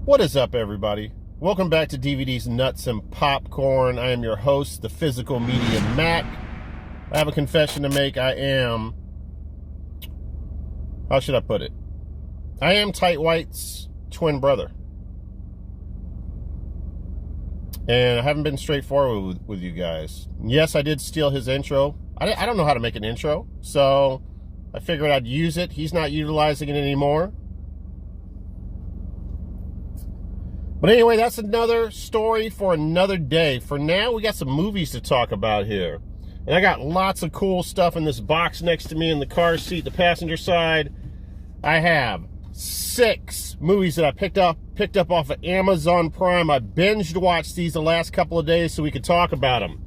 What is up, everybody? Welcome back to DVDs, Nuts, and Popcorn. I am your host, the Physical Media Mac. I have a confession to make. I am... How should I put it? I am Tight White's twin brother. And I haven't been straightforward with you guys. Yes, I did steal his intro. I don't know how to make an intro, so I figured I'd use it. He's not utilizing it anymore. But anyway, that's another story for another day. For now, we got some movies to talk about here. And I got lots of cool stuff in this box next to me in the car seat, the passenger side. I have 6 movies that I picked up off of Amazon Prime. I binged watched these the last couple of days so we could talk about them.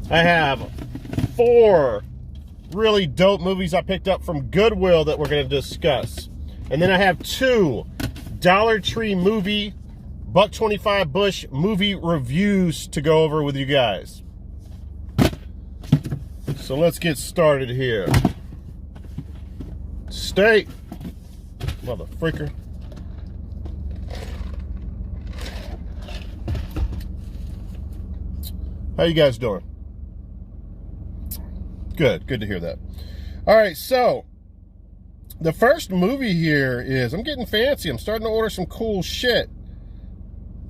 I have 4 really dope movies I picked up from Goodwill that we're going to discuss. And then I have 2 Dollar Tree movie, $1.25 Bush movie reviews to go over with you guys. So let's get started here. Stay, mother freaker. How you guys doing? Good to hear that. All right, so the first movie here is, I'm getting fancy. I'm starting to order some cool shit.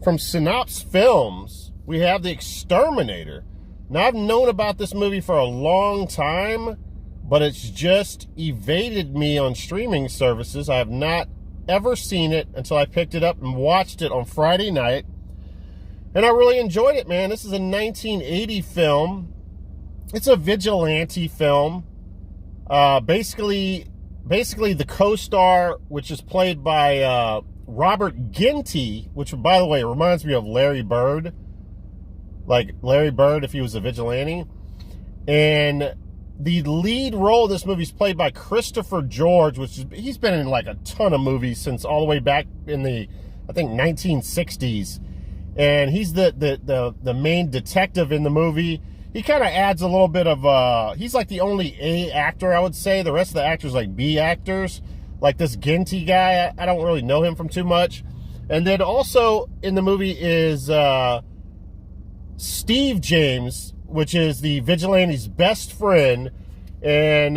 From Synopsis Films, we have The Exterminator. Now, I've known about this movie for a long time, but it's just evaded me on streaming services. I have not ever seen it until I picked it up and watched it on Friday night. And I really enjoyed it, man. This is a 1980 film. It's a vigilante film. Basically the co-star, which is played by Robert Ginty, which, by the way, reminds me of Larry Bird. Like Larry Bird if he was a vigilante. And the lead role of this movie is played by Christopher George, he's been in like a ton of movies since all the way back in the, I think, 1960s. And he's the main detective in the movie. He kind of adds a little bit of, he's like the only A actor, I would say. The rest of the actors like B actors. Like this Ginty guy, I don't really know him from too much. And then also in the movie is Steve James, which is the vigilante's best friend. And,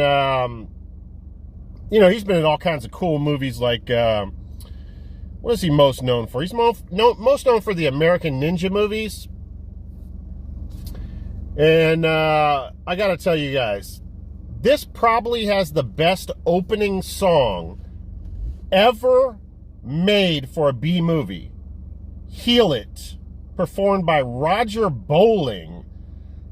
you know, he's been in all kinds of cool movies like, what is he most known for? He's most known for the American Ninja movies. And I gotta tell you guys, this probably has the best opening song ever made for a B movie. Heal It, performed by Roger Bowling.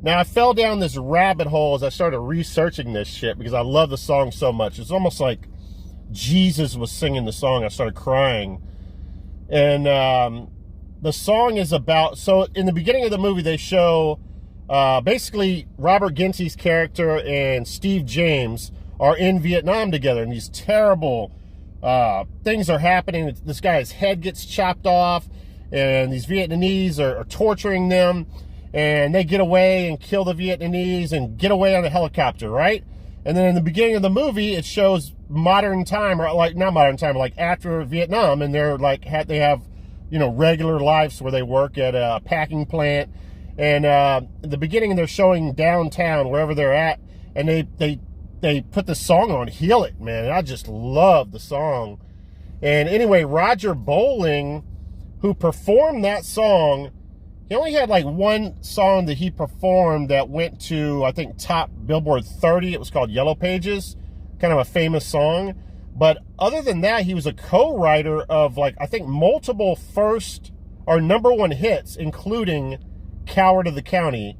Now, I fell down this rabbit hole as I started researching this shit because I love the song so much. It's almost like Jesus was singing the song. I started crying. And the song is about, so in the beginning of the movie, they show basically Robert Ginty's character and Steve James are in Vietnam together, and these terrible things are happening. This guy's head gets chopped off, and these Vietnamese are torturing them, and they get away and kill the Vietnamese and get away on a helicopter, right? And then in the beginning of the movie, it shows modern time, or like not modern time, like after Vietnam, and they're like they have, you know, regular lives where they work at a packing plant. And at the beginning, they're showing downtown, wherever they're at, and they put the song on, Heal It, man. And I just love the song. And anyway, Roger Bowling, who performed that song, he only had like one song that he performed that went to, I think, top Billboard 30. It was called Yellow Pages, kind of a famous song. But other than that, he was a co-writer of, like, I think, multiple first or #1 hits, including Coward of the County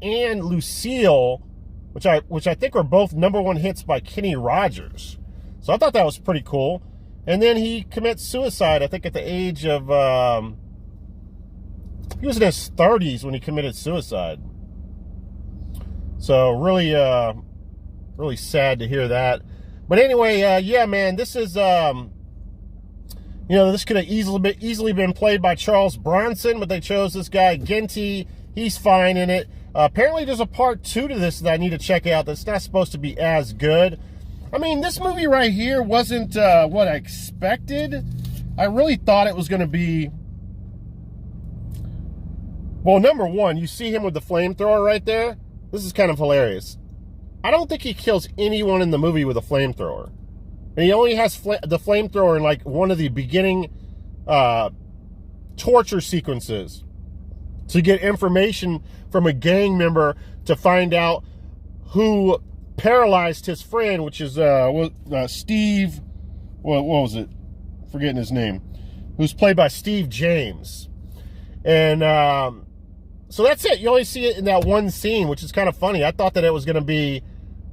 and Lucille, which I think were both #1 hits by Kenny Rogers. So I thought that was pretty cool. And then he commits suicide, I think, at the age of he was in his 30s when he committed suicide. So really really sad to hear that. But anyway, yeah, man, this is you know, this could have easily been played by Charles Bronson, but they chose this guy, Ginty. He's fine in it. Apparently, there's a part 2 to this that I need to check out that's not supposed to be as good. I mean, this movie right here wasn't what I expected. I really thought it was going to be... Well, number one, you see him with the flamethrower right there. This is kind of hilarious. I don't think he kills anyone in the movie with a flamethrower. And he only has the flamethrower in like one of the beginning torture sequences to get information from a gang member to find out who paralyzed his friend, which is Steve, what was it? Forgetting his name. Who's played by Steve James. And so that's it. You only see it in that one scene, which is kind of funny. I thought that it was going to be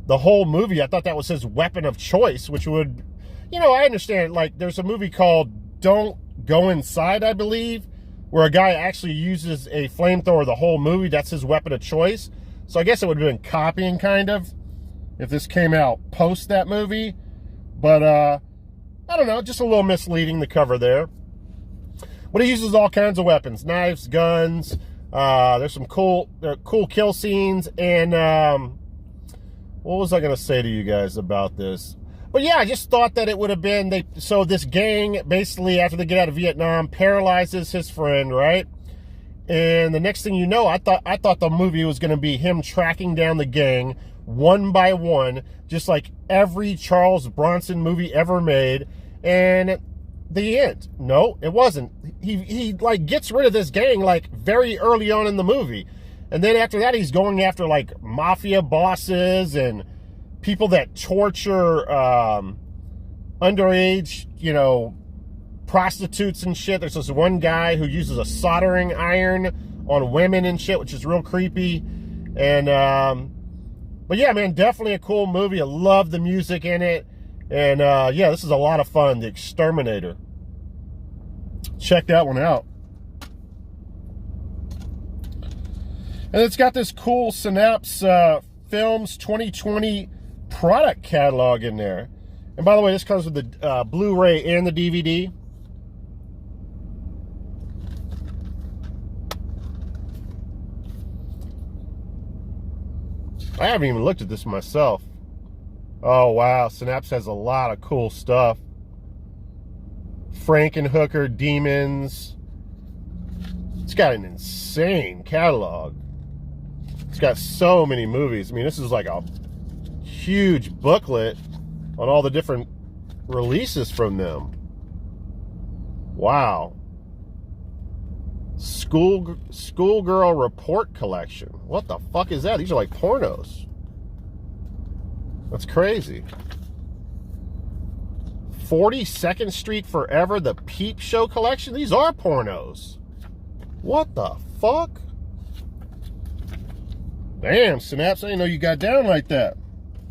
the whole movie. I thought that was his weapon of choice, which would, you know, I understand. Like, there's a movie called Don't Go Inside, I believe, where a guy actually uses a flamethrower the whole movie. That's his weapon of choice. So I guess it would have been copying, kind of, if this came out post that movie. But, I don't know, just a little misleading, the cover there. But he uses all kinds of weapons, knives, guns. There's some cool kill scenes. And what was I going to say to you guys about this? But yeah, I just thought that it would have been, so this gang, basically, after they get out of Vietnam, paralyzes his friend, right? And the next thing you know, I thought the movie was going to be him tracking down the gang one by one, just like every Charles Bronson movie ever made. And the end. No, it wasn't. He like gets rid of this gang like very early on in the movie. And then after that, he's going after like mafia bosses and people that torture underage, you know, prostitutes and shit. There's this one guy who uses a soldering iron on women and shit, which is real creepy. And but yeah, man, definitely a cool movie. I love the music in it. And yeah, this is a lot of fun. The Exterminator. Check that one out. And it's got this cool Synapse Films 2020 product catalog in there. And by the way, this comes with the Blu-ray and the DVD. I haven't even looked at this myself. Oh, wow. Synapse has a lot of cool stuff. Frankenhooker, Demons. It's got an insane catalog. It's got so many movies. I mean, this is like a huge booklet on all the different releases from them. Wow. Schoolgirl Report Collection. What the fuck is that? These are like pornos. That's crazy. 42nd Street Forever, the Peep Show Collection. These are pornos. What the fuck? Damn, Synapse, I didn't know you got down like that.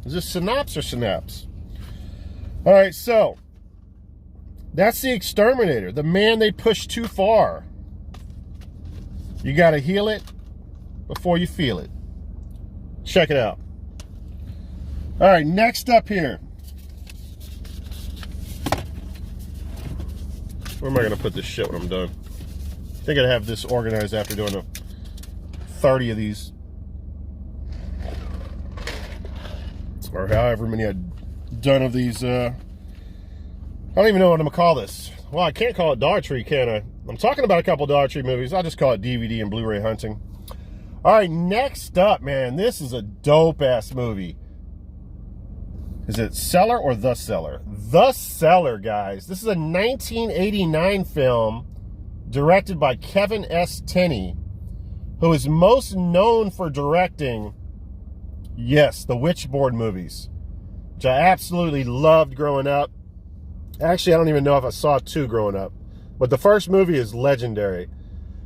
Is this Synapse or Synapse? All right, so that's The Exterminator, the man they pushed too far. You got to heal it before you feel it. Check it out. All right, next up here. Where am I going to put this shit when I'm done? I think I'd have this organized after doing 30 of these. Or however many I've done of these. I don't even know what I'm going to call this. Well, I can't call it Dollar Tree, can I? I'm talking about a couple Dollar Tree movies. I'll just call it DVD and Blu-ray hunting. All right, next up, man. This is a dope-ass movie. Is it Cellar or The Cellar? The Cellar, guys. This is a 1989 film directed by Kevin S. Tenney, who is most known for directing, yes, the Witchboard movies, which I absolutely loved growing up. Actually, I don't even know if I saw 2 growing up, but the first movie is legendary.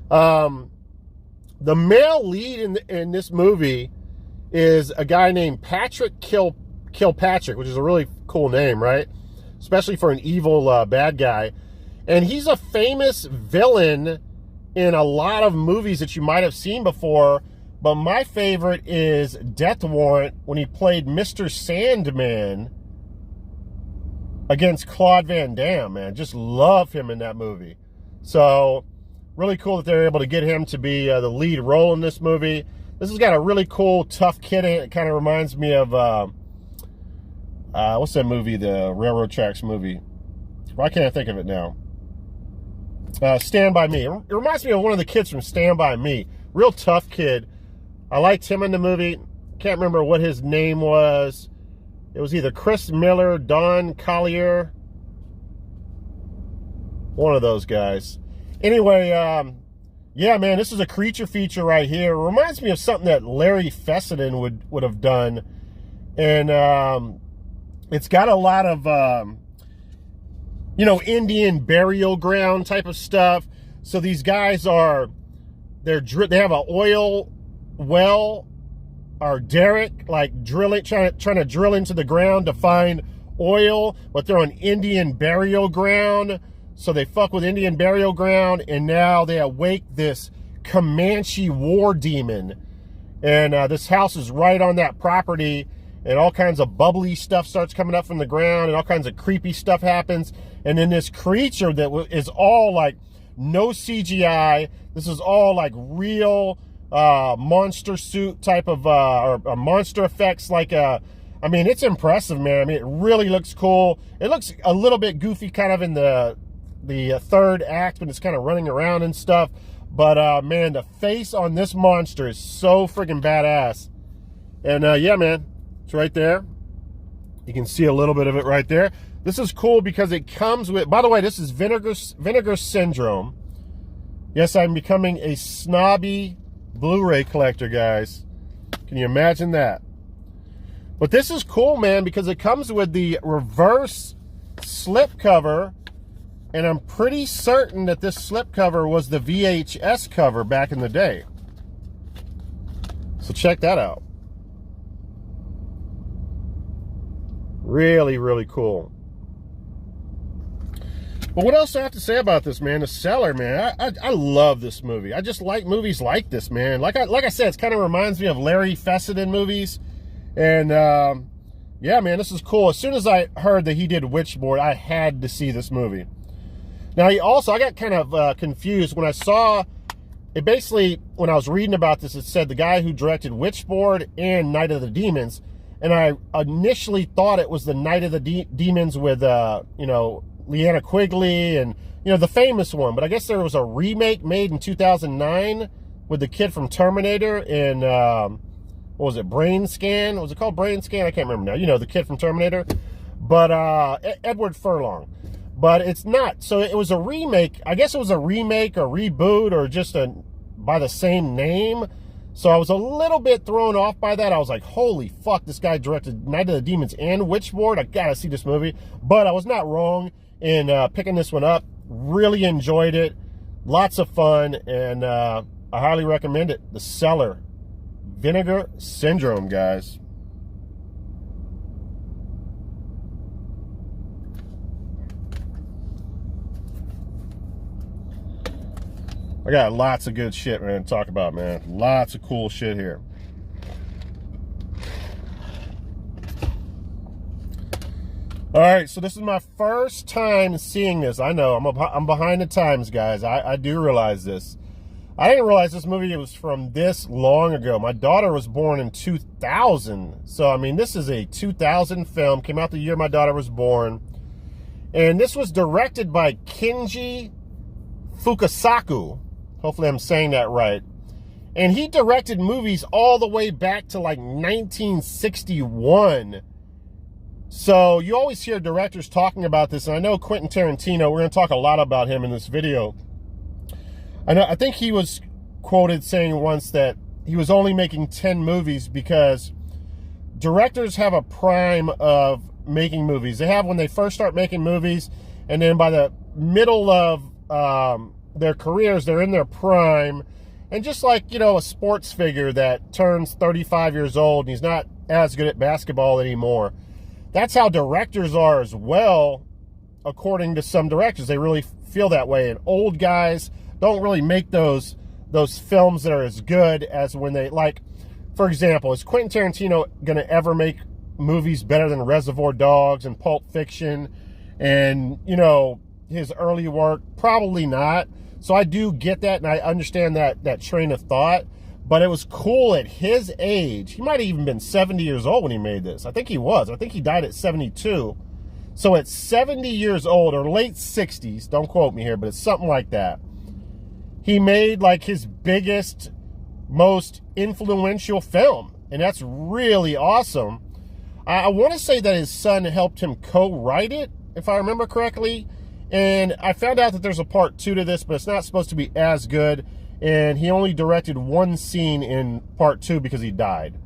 The male lead in this movie is a guy named Patrick Kilpatrick, which is a really cool name, right? Especially for an evil bad guy. And he's a famous villain in a lot of movies that you might have seen before. But my favorite is Death Warrant, when he played Mr. Sandman against Claude Van Damme, man. Just love him in that movie. So, really cool that they're able to get him to be the lead role in this movie. This has got a really cool, tough kid in it. It kind of reminds me of... What's that movie? The railroad tracks movie. Why can't I think of it now? Stand By Me. It reminds me of one of the kids from Stand By Me. Real tough kid. I liked him in the movie. Can't remember what his name was. It was either Chris Miller, Don Collier. One of those guys. Anyway, yeah, man, this is a creature feature right here. It reminds me of something that Larry Fessenden would have done. And it's got a lot of, you know, Indian burial ground type of stuff. So these guys they have an oil well or derrick, like trying to drill into the ground to find oil, but they're on Indian burial ground. So they fuck with Indian burial ground, and now they awake this Comanche war demon. And this house is right on that property, and all kinds of bubbly stuff starts coming up from the ground, and all kinds of creepy stuff happens. And then this creature that is all like no CGI. This is all like real monster suit type of or monster effects. Like I mean, it's impressive, man. I mean, it really looks cool. It looks a little bit goofy, kind of in the third act when it's kind of running around and stuff. But man, the face on this monster is so freaking badass. And yeah, man, it's right there. You can see a little bit of it right there. This is cool because it comes with, by the way, this is Vinegar Syndrome. Yes, I'm becoming a snobby Blu-ray collector, guys. Can you imagine that? But this is cool, man, because it comes with the reverse slipcover. And I'm pretty certain that this slipcover was the VHS cover back in the day. So check that out. Really, really cool. But what else do I have to say about this, man? The Cellar, man. I love this movie. I just like movies like this, man. Like I said, it kind of reminds me of Larry Fessenden movies. And yeah, man, this is cool. As soon as I heard that he did Witchboard, I had to see this movie. Now, I got kind of confused when I saw it. Basically, when I was reading about this, it said the guy who directed Witchboard and Night of the Demons. And I initially thought it was the Night of the Demons with, you know, Leanna Quigley and, you know, the famous one. But I guess there was a remake made in 2009 with the kid from Terminator in, what was it, Brain Scan? Was it called Brain Scan? I can't remember now. You know, the kid from Terminator. But Edward Furlong. But it's not. So it was a remake. I guess it was a remake or reboot or just by the same name. So I was a little bit thrown off by that. I was like, holy fuck, this guy directed Night of the Demons and Witchboard. I gotta see this movie. But I was not wrong in picking this one up. Really enjoyed it. Lots of fun. And I highly recommend it. The Cellar. Vinegar Syndrome, guys. I got lots of good shit, man, to talk about, man. Lots of cool shit here. All right, so this is my first time seeing this. I know, I'm behind the times, guys. I do realize this. I didn't realize this movie was from this long ago. My daughter was born in 2000. So, I mean, this is a 2000 film. Came out the year my daughter was born. And this was directed by Kenji Fukasaku. Hopefully I'm saying that right. And he directed movies all the way back to like 1961. So you always hear directors talking about this. And I know Quentin Tarantino, we're going to talk a lot about him in this video. I think he was quoted saying once that he was only making 10 movies because directors have a prime of making movies. They have when they first start making movies, and then by the middle of their careers, they're in their prime. And just like, you know, a sports figure that turns 35 years old and he's not as good at basketball anymore. That's how directors are as well, according to some directors. They really feel that way. And old guys don't really make those films that are as good as when they, like, for example, is Quentin Tarantino going to ever make movies better than Reservoir Dogs and Pulp Fiction and, you know, his early work? Probably not. So I do get that, and I understand that train of thought. But it was cool at his age. He might have even been 70 years old when he made this. I think he was. I think he died at 72. So at 70 years old, or late 60s, don't quote me here, but it's something like that, he made like his biggest, most influential film. And that's really awesome. I want to say that his son helped him co-write it, if I remember correctly. And I found out that there's a part 2 to this, but it's not supposed to be as good. And he only directed one scene in part 2 because he died.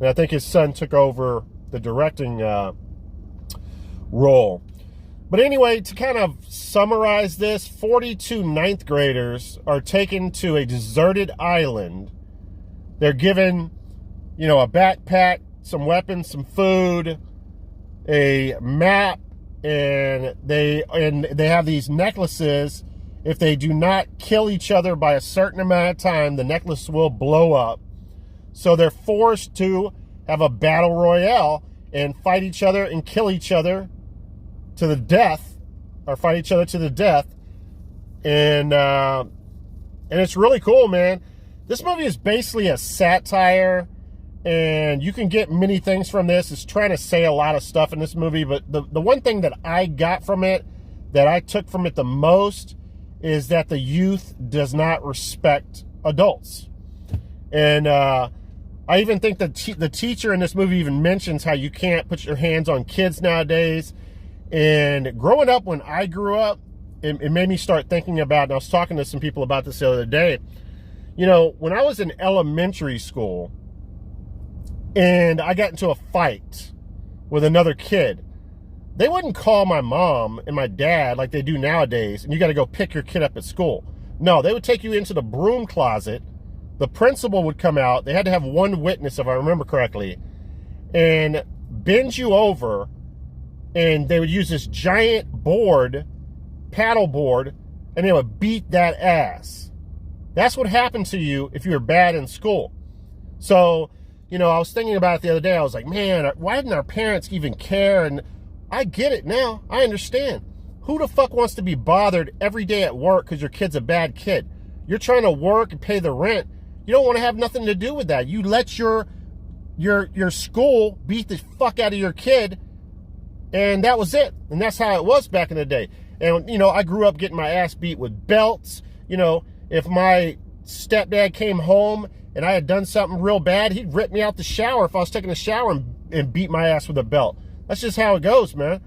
And I think his son took over the directing role. But anyway, to kind of summarize this, 42 ninth graders are taken to a deserted island. They're given, you know, a backpack, some weapons, some food, a map, and they have these necklaces. If they do not kill each other by a certain amount of time, the necklace will blow up. So they're forced to have a battle royale and fight each other and kill each other to the death, or fight each other to the death. And it's really cool, man. This movie is basically a satire, and you can get many things from this. It's trying to say a lot of stuff in this movie, but the one thing that I got from it, that I took from it the most, is that the youth does not respect adults. And I even think that the teacher in this movie even mentions how you can't put your hands on kids nowadays. And growing up, when I grew up, it made me start thinking about, and I was talking to some people about this the other day, you know, when I was in elementary school and I got into a fight with another kid, they wouldn't call my mom and my dad like they do nowadays, and you got to go pick your kid up at school. No, they would take you into the broom closet. The principal would come out. They had to have one witness, if I remember correctly, and bend you over, and they would use this giant board, paddle board, and they would beat that ass. That's what happened to you if you were bad in school. So, you know, I was thinking about it the other day. I was like, man, why didn't our parents even care? And I get it now. I understand. Who the fuck wants to be bothered every day at work because your kid's a bad kid? You're trying to work and pay the rent. You don't want to have nothing to do with that. You let your school beat the fuck out of your kid, and that was it. And that's how it was back in the day. And, you know, I grew up getting my ass beat with belts. You know, if my stepdad came home and I had done something real bad, he'd rip me out the shower if I was taking a shower and beat my ass with a belt. That's just how it goes, man.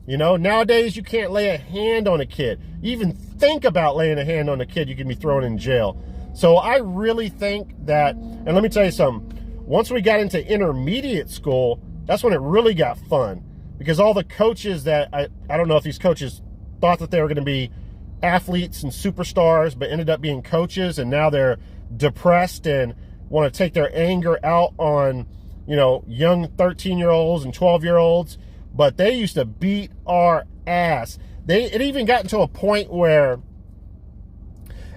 You know, nowadays you can't lay a hand on a kid. You even think about laying a hand on a kid, you can be thrown in jail. So I really think that, and let me tell you something, once we got into intermediate school, that's when it really got fun. Because all the coaches that, I don't know if these coaches thought that they were going to be athletes and superstars, but ended up being coaches, and now they're depressed and want to take their anger out on, you know, young 13-year-olds and 12-year-olds. But they used to beat our ass. It even got to a point where,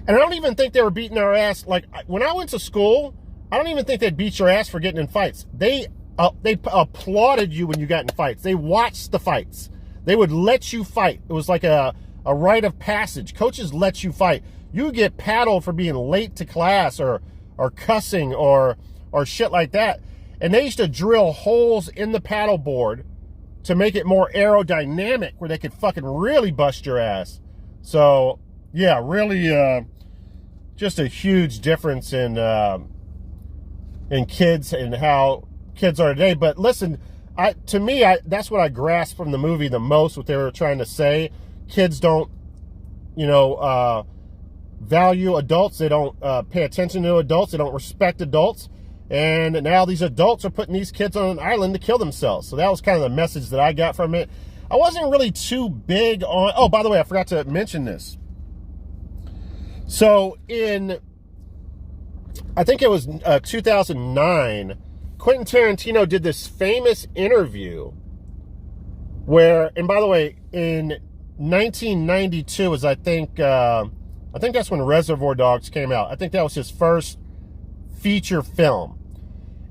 and I don't even think they were beating our ass. Like, when I went to school, I don't even think they'd beat your ass for getting in fights. They applauded you when you got in fights. They watched the fights. They would let you fight. It was like a rite of passage. Coaches let you fight. You would get paddled for being late to class or cussing or shit like that. And they used to drill holes in the paddle board to make it more aerodynamic where they could fucking really bust your ass. So, yeah, really just a huge difference in kids and how kids are today. But listen, to me, that's what I grasped from the movie the most, what they were trying to say. Kids don't, you know, value adults. They don't pay attention to adults. They don't respect adults. And now these adults are putting these kids on an island to kill themselves. So that was kind of the message that I got from it. I wasn't really too big on... Oh, by the way, I forgot to mention this. So I think it was 2009, Quentin Tarantino did this famous interview where, and by the way, in 1992 was, I think that's when Reservoir Dogs came out. I think that was his first feature film.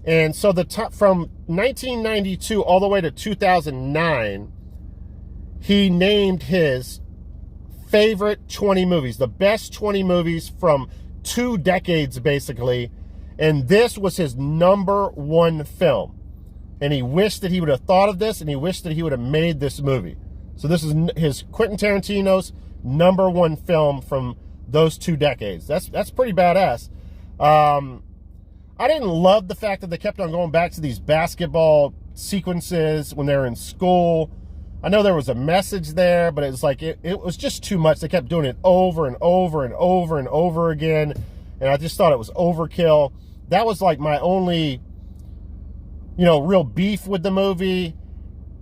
And so from 1992 all the way to 2009, he named his favorite 20 movies, the best 20 movies from 2 decades, basically. And this was his #1 film. And he wished that he would have thought of this, and he wished that he would have made this movie. So this is his Quentin Tarantino's #1 film from those 2 decades. That's pretty badass. I didn't love the fact that they kept on going back to these basketball sequences when they were in school. I know there was a message there, but it was like, it was just too much. They kept doing it over and over and over and over again. And I just thought it was overkill. That was like my only, real beef with the movie.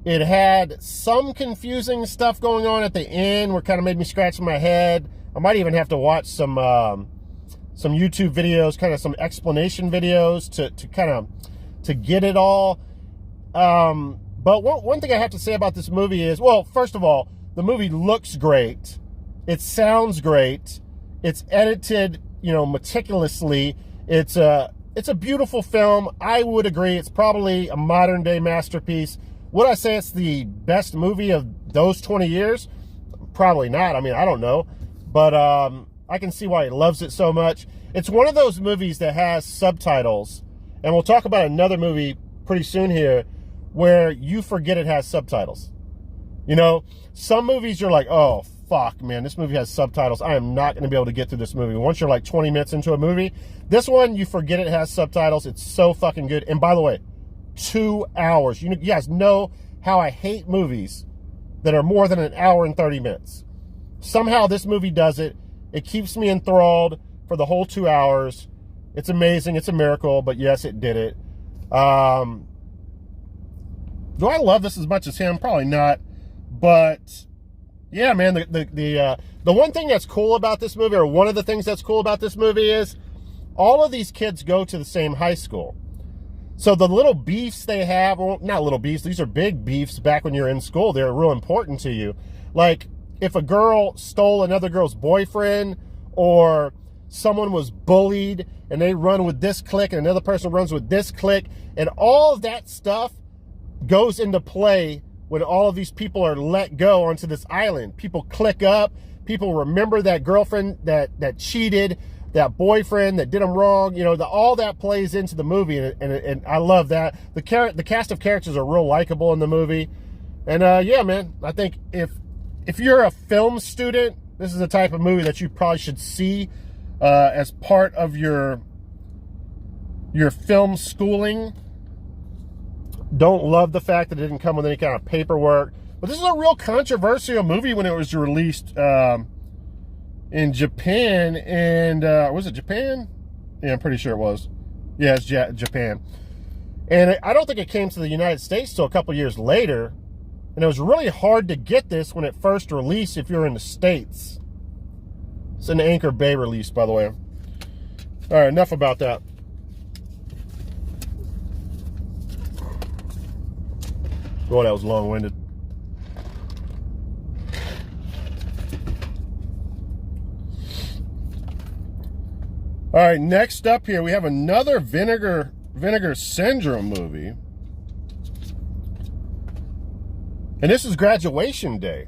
It had some confusing stuff going on at the end where it kind of made me scratch my head. I might even have to watch some YouTube videos, kind of some explanation videos to get it all. But one thing I have to say about this movie is, well, first of all, the movie looks great. It sounds great. It's edited, meticulously. It's a beautiful film. I would agree. It's probably a modern day masterpiece. Would I say it's the best movie of those 20 years? Probably not. I mean, I don't know. But I can see why he loves it so much. It's one of those movies that has subtitles. And we'll talk about another movie pretty soon here where you forget it has subtitles. Some movies you're like, oh, fuck, man, this movie has subtitles. I am not going to be able to get through this movie. Once you're like 20 minutes into a movie, this one, you forget it has subtitles. It's so fucking good. And by the way, 2 hours. You guys know how I hate movies that are more than an hour and 30 minutes. Somehow this movie does it. It keeps me enthralled for the whole 2 hours. It's amazing. It's a miracle, but yes, it did it. Do I love this as much as him? Probably not. But yeah, man, the one thing that's cool about this movie, or one of the things that's cool about this movie, is all of these kids go to the same high school. So the little beefs they have, well, not little beefs, these are big beefs back when you're in school. They're real important to you. Like if a girl stole another girl's boyfriend, or someone was bullied and they run with this clique and another person runs with this clique, and all of that stuff goes into play when all of these people are let go onto this island. People click up. People remember that girlfriend that cheated, that boyfriend that did them wrong. All that plays into the movie, and I love that. The cast of characters are real likable in the movie. And yeah, man, I think if you're a film student, this is the type of movie that you probably should see as part of your film schooling. Don't love the fact that it didn't come with any kind of paperwork. But this is a real controversial movie when it was released in Japan. And was it Japan? Yeah, I'm pretty sure it was. Yeah, it's Japan. And I don't think it came to the United States till a couple years later. And it was really hard to get this when it first released if you're in the States. It's an Anchor Bay release, by the way. All right, enough about that. Boy, that was long-winded. All right, next up here, we have another Vinegar Syndrome movie. And this is Graduation Day.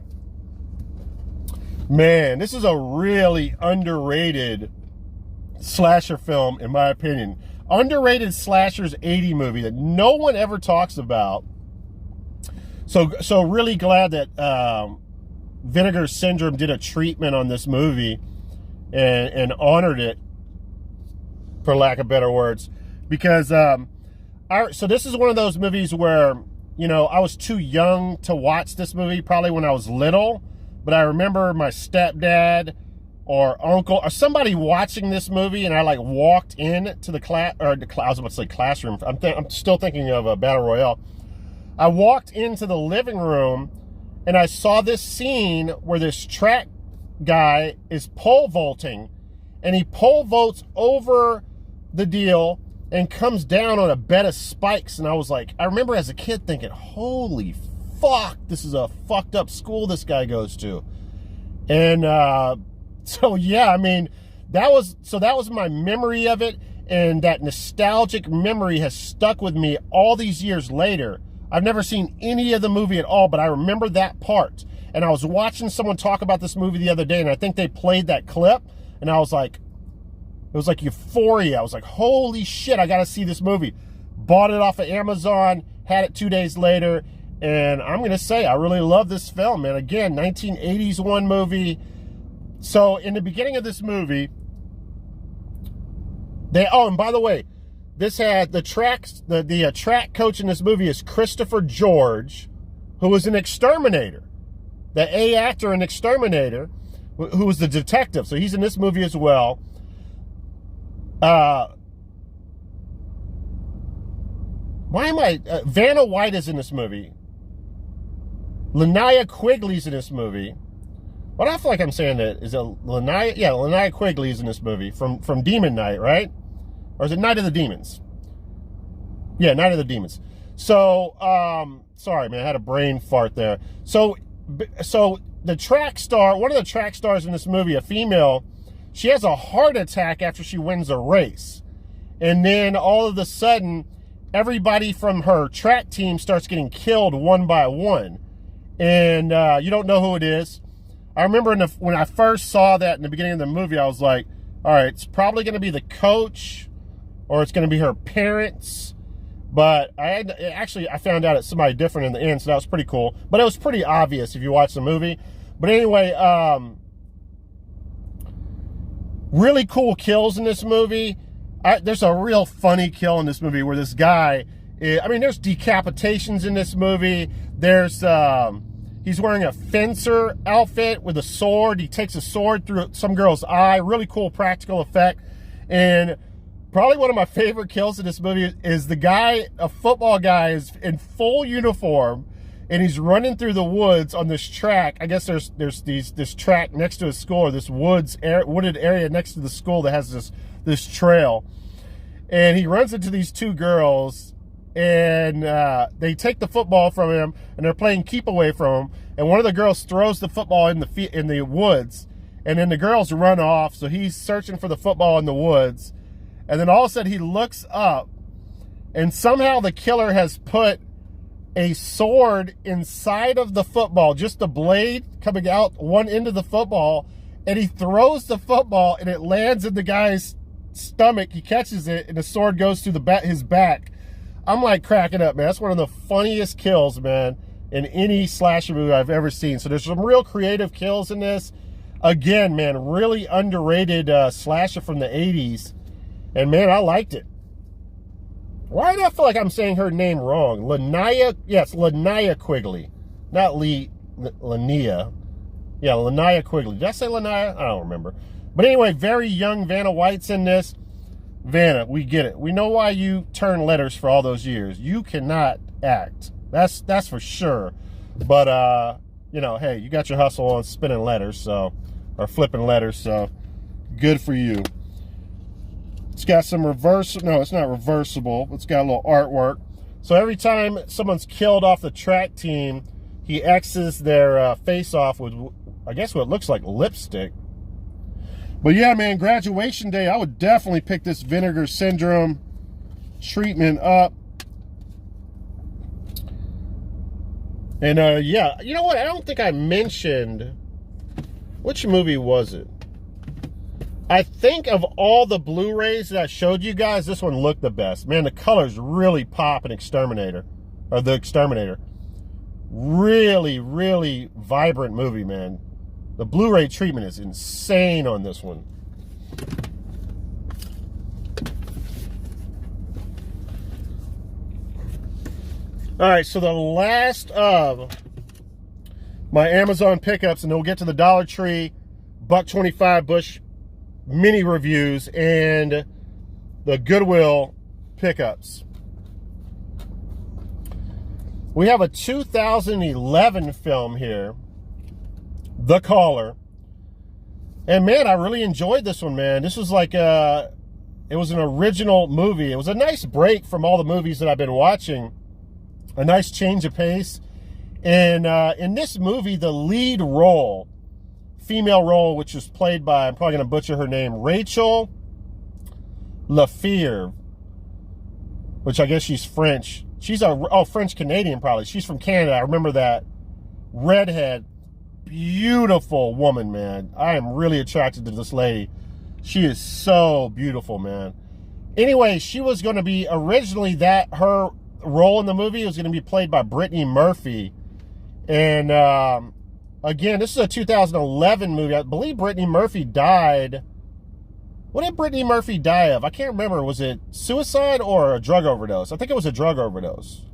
Man, this is a really underrated slasher film, in my opinion. Underrated slashers 80 movie that no one ever talks about. So really glad that Vinegar Syndrome did a treatment on this movie and honored it, for lack of better words, because so this is one of those movies where I was too young to watch this movie, probably when I was little, but I remember my stepdad or uncle or somebody watching this movie, and I like walked in to the class, or I was about to say classroom. I'm still thinking of a Battle Royale. I walked into the living room and I saw this scene where this track guy is pole vaulting, and he pole vaults over the deal and comes down on a bed of spikes. And I was like, I remember as a kid thinking, holy fuck, this is a fucked up school this guy goes to. And so yeah, I mean, that was my memory of it, and that nostalgic memory has stuck with me all these years later. I've never seen any of the movie at all, but I remember that part. And I was watching someone talk about this movie the other day, and I think they played that clip, and I was like, It was like euphoria. I was like, holy shit, I got to see this movie. Bought it off of Amazon, had it 2 days later, and I'm going to say I really love this film, man. Again, 1980s one movie. So in the beginning of this movie, and by the way, this had the track coach in this movie is Christopher George, who was an exterminator. The A actor in Exterminator, who was the detective. So he's in this movie as well. Vanna White is in this movie. Linnea Quigley's in this movie. What I feel like I'm saying that is Linnea? Yeah, Linnea Quigley's in this movie from Demon Knight, right? Or is it Night of the Demons? Yeah, Night of the Demons. So, sorry, man, I had a brain fart there. So the track star, one of the track stars in this movie, a female, she has a heart attack after she wins a race. And then all of a sudden, everybody from her track team starts getting killed one by one. And you don't know who it is. I remember when I first saw that in the beginning of the movie, I was like, all right, it's probably going to be the coach or it's going to be her parents. But I found out it's somebody different in the end, so that was pretty cool. But it was pretty obvious if you watch the movie. But anyway, really cool kills in this movie. There's a real funny kill in this movie where this guy, there's decapitations in this movie. There's, he's wearing a fencer outfit with a sword. He takes a sword through some girl's eye. Really cool practical effect. And probably one of my favorite kills in this movie is the guy, a football guy, is in full uniform, and he's running through the woods on this track. I guess there's this track next to his school, or this wooded area next to the school that has this trail. And he runs into these two girls, and they take the football from him, and they're playing keep away from him. And one of the girls throws the football in the woods, and then the girls run off. So he's searching for the football in the woods. And then all of a sudden he looks up, and somehow the killer has put a sword inside of the football, just a blade coming out one end of the football, and he throws the football and it lands in the guy's stomach. He catches it and the sword goes through his back. I'm like cracking up, man. That's one of the funniest kills, man, in any slasher movie I've ever seen. So there's some real creative kills in this. Again, man, really underrated slasher from the 80s. And, man, I liked it. Why do I feel like I'm saying her name wrong? Yes, Linnea Quigley. Not Linnea. Yeah, Linnea Quigley. Did I say Linnea? I don't remember. But anyway, very young Vanna White's in this. Vanna, we get it. We know why you turned letters for all those years. You cannot act. That's for sure. But, hey, you got your hustle on spinning letters, or flipping letters, so good for you. It's got some no, it's not reversible. It's got a little artwork. So every time someone's killed off the track team, he X's their face off with, I guess, what looks like lipstick. But yeah, man, graduation day, I would definitely pick this Vinegar Syndrome treatment up. And yeah, you know what? I don't think I mentioned, which movie was it? I think of all the Blu-rays that I showed you guys, this one looked the best. Man, the colors really pop in Exterminator. Or The Exterminator. Really, really vibrant movie, man. The Blu-ray treatment is insane on this one. Alright, so the last of my Amazon pickups, and then we'll get to the Dollar Tree, $1.25 Bush mini reviews, and the Goodwill pickups. We have a 2011 film here, The Caller. And man, I really enjoyed this one, man. This was like it was an original movie. It was a nice break from all the movies that I've been watching. A nice change of pace. And in this movie, the lead role, female role, which was played by, I'm probably going to butcher her name, Rachel Lafleur, which I guess she's French. She's French-Canadian probably. She's from Canada. I remember that. Redhead, beautiful woman, man. I am really attracted to this lady. She is so beautiful, man. Anyway, she was going to be originally her role in the movie was going to be played by Brittany Murphy. And again, this is a 2011 movie. I believe Brittany Murphy died. What did Brittany Murphy die of? I can't remember. Was it suicide or a drug overdose? I think it was a drug overdose.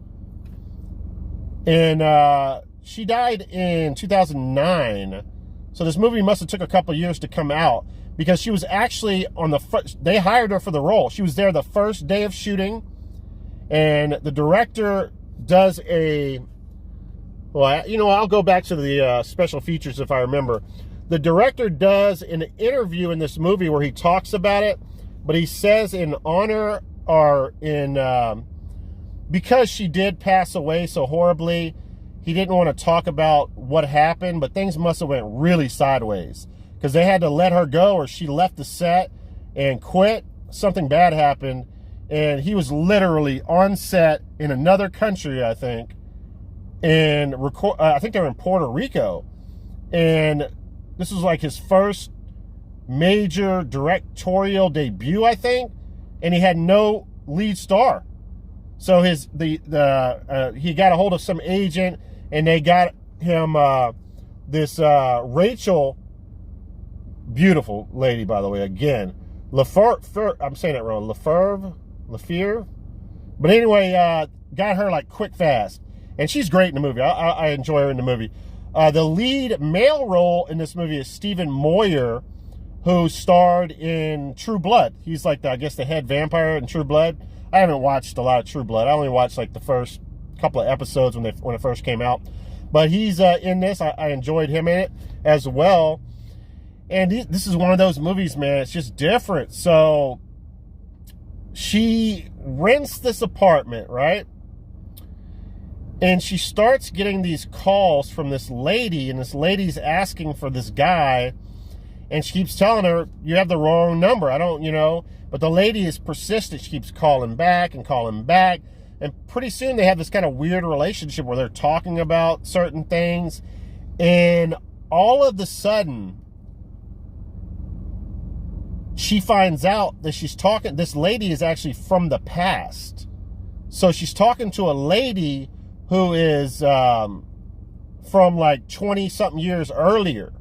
And she died in 2009. So this movie must have took a couple years to come out, because she was actually on the first, they hired her for the role. She was there the first day of shooting, and the director does I'll go back to the special features if I remember. The director does an interview in this movie where he talks about it, but he says in honor or because she did pass away so horribly, he didn't want to talk about what happened, but things must have went really sideways, because they had to let her go, or she left the set and quit. Something bad happened, and he was literally on set in another country, I think, and I think they were in Puerto Rico, and this was like his first major directorial debut, I think, and he had no lead star. So he got a hold of some agent, and they got him this Rachel, beautiful lady, by the way, again, I'm saying that wrong, Lefevre, but anyway, got her like quick fast, and she's great in the movie. I enjoy her in the movie. The lead male role in this movie is Stephen Moyer, who starred in True Blood. He's like I guess the head vampire in True Blood. I haven't watched a lot of True Blood. I only watched like the first couple of episodes when it first came out. But he's in this. I enjoyed him in it as well. And this is one of those movies, man. It's just different. So she rents this apartment, right? And she starts getting these calls from this lady, and this lady's asking for this guy, and she keeps telling her, you have the wrong number. I don't, but the lady is persistent. She keeps calling back and calling back. And pretty soon they have this kind of weird relationship where they're talking about certain things. And all of a sudden, she finds out that this lady is actually from the past. So she's talking to a lady who is from like 20-something years earlier.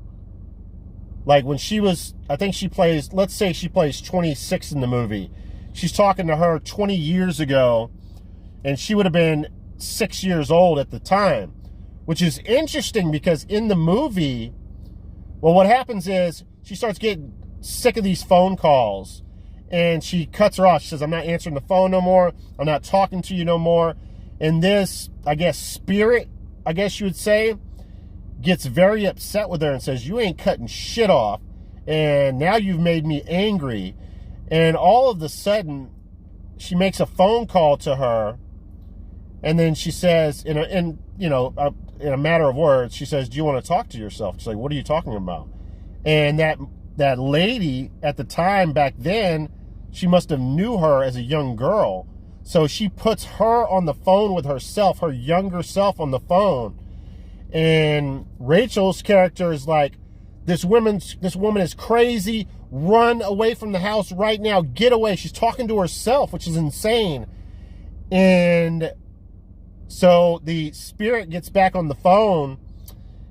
Like when she was, let's say she plays 26 in the movie. She's talking to her 20 years ago, and she would have been 6 years old at the time, which is interesting because in the movie, well, what happens is she starts getting sick of these phone calls, and she cuts her off. She says, I'm not answering the phone no more. I'm not talking to you no more. And this, I guess, spirit, I guess you would say, gets very upset with her and says, you ain't cutting shit off, and now you've made me angry. And all of a sudden, she makes a phone call to her, and then she says, in a matter of words, she says, do you want to talk to yourself? She's like, what are you talking about? And that lady at the time back then, she must have knew her as a young girl. So she puts her on the phone with herself, her younger self on the phone. And Rachel's character is like, this woman is crazy. Run away from the house right now. Get away. She's talking to herself, which is insane. And so the spirit gets back on the phone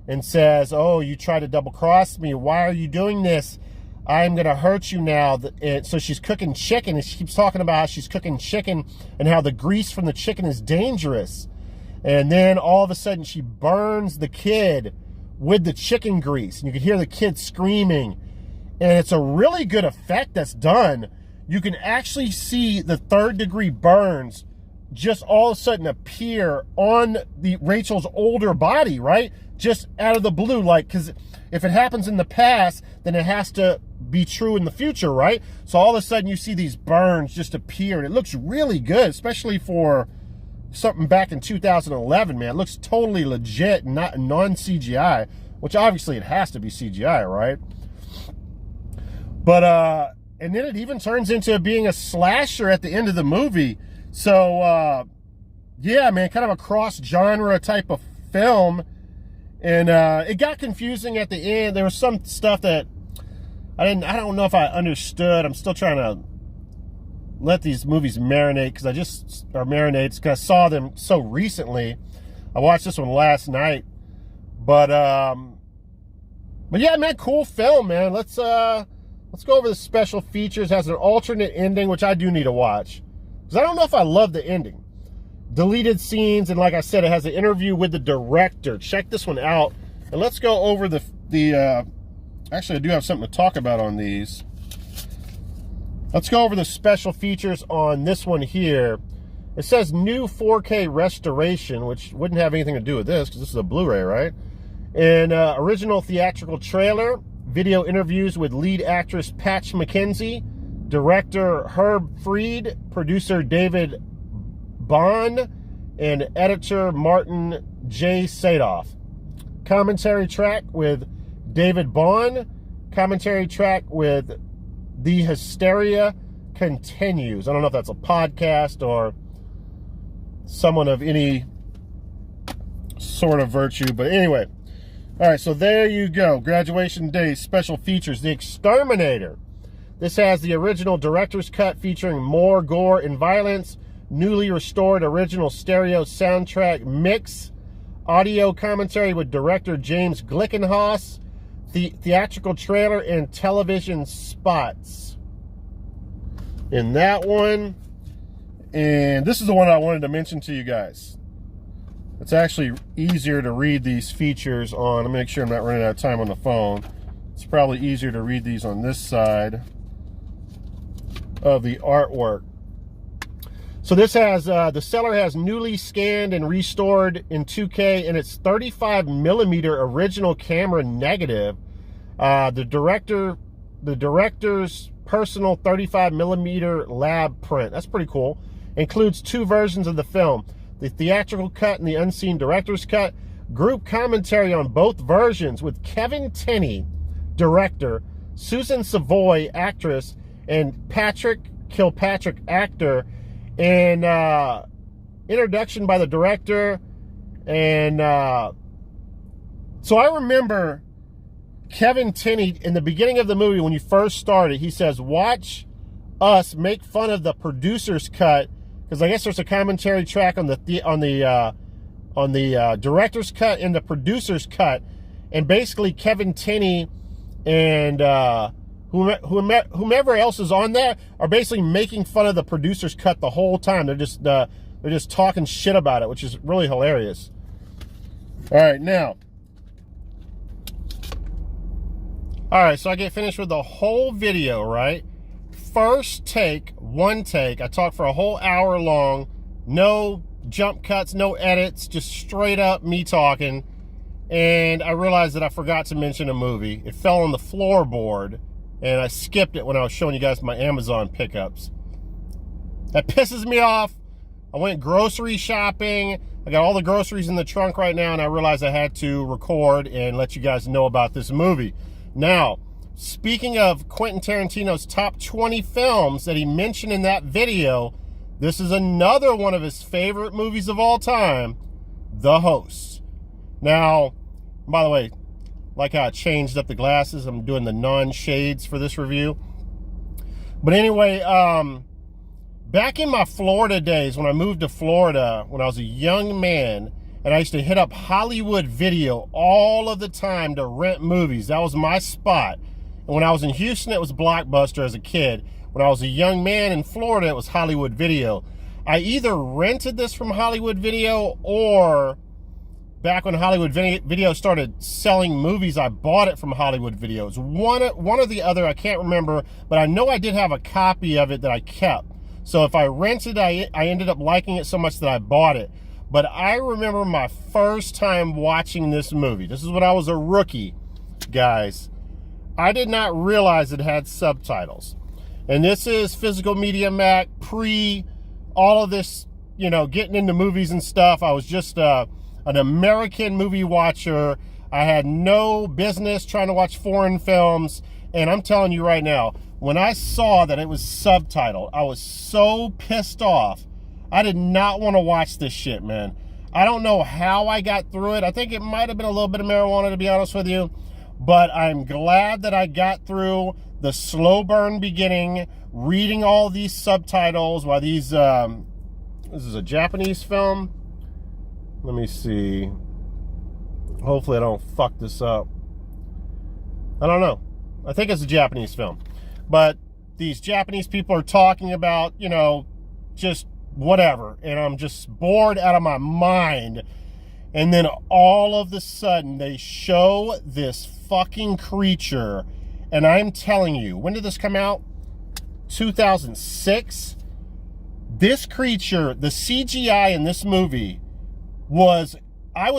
and says, oh, you tried to double cross me. Why are you doing this? I'm going to hurt you now. So she's cooking chicken, and she keeps talking about how she's cooking chicken and how the grease from the chicken is dangerous. And then all of a sudden she burns the kid with the chicken grease, and you can hear the kid screaming. And it's a really good effect that's done. You can actually see the third-degree burns just all of a sudden appear on Rachel's older body, right? Just out of the blue, like, because if it happens in the past, then it has to be true in the future, right? So all of a sudden you see these burns just appear, and it looks really good, especially for something back in 2011, man. It looks totally legit, not non-CGI, which obviously it has to be CGI, right? But, and then it even turns into being a slasher at the end of the movie. So, yeah, man, kind of a cross-genre type of film. And it got confusing at the end. There was some stuff that I don't know if I understood. I'm still trying to let these movies marinate because I saw them so recently. I watched this one last night, but yeah, man, cool film, man. Let's go over the special features. It has an alternate ending, which I do need to watch because I don't know if I love the ending. Deleted scenes, and like I said, it has an interview with the director. Check this one out, and let's go over the actually, I do have something to talk about on these. Let's go over the special features on this one here. It says new 4K restoration, which wouldn't have anything to do with this because this is a Blu-ray, right? And original theatrical trailer, video interviews with lead actress Patch McKenzie, director Herb Fried, producer David Bond, and editor Martin J. Sadoff. Commentary track with David Bond. Commentary track with The Hysteria Continues. I don't know if that's a podcast or someone of any sort of virtue, but anyway. All right, so there you go. Graduation Day special features. The Exterminator. This has the original director's cut featuring more gore and violence, newly restored original stereo soundtrack mix, audio commentary with director James Glickenhaus, the theatrical trailer, and television spots in that one. And this is the one I wanted to mention to you guys. It's actually easier to read these features on, let me make sure I'm not running out of time on the phone. It's probably easier to read these on this side of the artwork. So this has, the seller has newly scanned and restored in 2K, and it's 35 millimeter original camera negative. The director's personal 35 millimeter lab print. That's pretty cool. Includes two versions of the film, the theatrical cut and the unseen director's cut. Group commentary on both versions with Kevin Tenney, director, Susan Savoy, actress, and Patrick Kilpatrick, actor. And introduction by the director. And so I remember Kevin Tenney in the beginning of the movie when you first started, he says, watch us make fun of the producer's cut, because I guess there's a commentary track on the director's cut and the producer's cut, and basically Kevin Tenney and whomever else is on there are basically making fun of the producer's cut the whole time. They're just talking shit about it, which is really hilarious. All right, now. All right, so I get finished with the whole video, right? First take, one take. I talked for a whole hour long. No jump cuts, no edits, just straight up me talking. And I realized that I forgot to mention a movie. It fell on the floorboard, and I skipped it when I was showing you guys my Amazon pickups. That pisses me off. I went grocery shopping. I got all the groceries in the trunk right now, and I realized I had to record and let you guys know about this movie. Now, speaking of Quentin Tarantino's top 20 films that he mentioned in that video, this is another one of his favorite movies of all time, The Host. Now, by the way, like how I changed up the glasses, I'm doing the non-shades for this review. But anyway, back in my Florida days, when I moved to Florida, when I was a young man, and I used to hit up Hollywood Video all of the time to rent movies. That was my spot. And when I was in Houston, it was Blockbuster as a kid. When I was a young man in Florida, it was Hollywood Video. I either rented this from Hollywood Video, or back when Hollywood Video started selling movies, I bought it from Hollywood Video. It was one or the other, I can't remember, but I know I did have a copy of it that I kept. So if I rented, I ended up liking it so much that I bought it. But I remember my first time watching this movie. This is when I was a rookie, guys. I did not realize it had subtitles. And this is Physical Media Mac, pre all of this, you know, getting into movies and stuff. I was just an American movie watcher. I had no business trying to watch foreign films. And I'm telling you right now, when I saw that it was subtitled, I was so pissed off. I did not want to watch this shit, man. I don't know how I got through it. I think it might have been a little bit of marijuana, to be honest with you. But I'm glad that I got through the slow burn beginning, reading all these subtitles while these, this is a Japanese film. Let me see. Hopefully I don't fuck this up. I don't know. I think it's a Japanese film. But these Japanese people are talking about, you know, just whatever. And I'm just bored out of my mind. And then all of a sudden they show this fucking creature. And I'm telling you, when did this come out? 2006? This creature, the CGI in this movie was, I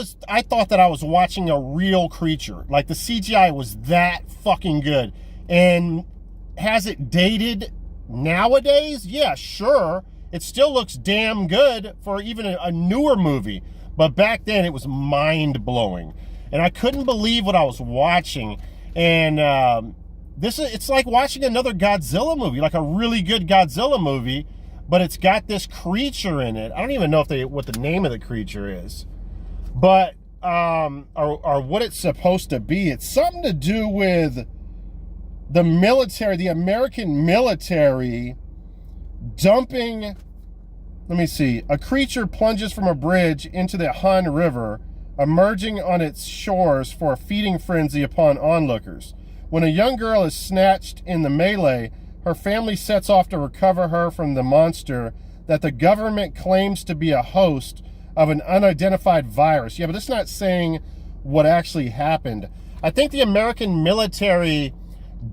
thought that I was watching a real creature. Like, the CGI was that fucking good. And has it dated nowadays? Yeah, sure. It still looks damn good for even a newer movie. But back then it was mind-blowing. And I couldn't believe what I was watching. And it's like watching another Godzilla movie, like a really good Godzilla movie, but it's got this creature in it. I don't even know what the name of the creature is. But, or what it's supposed to be. It's something to do with the military, the American military dumping, let me see, a creature plunges from a bridge into the Han River, emerging on its shores for a feeding frenzy upon onlookers. When a young girl is snatched in the melee, her family sets off to recover her from the monster that the government claims to be a host of an unidentified virus. Yeah, but it's not saying what actually happened. I think the American military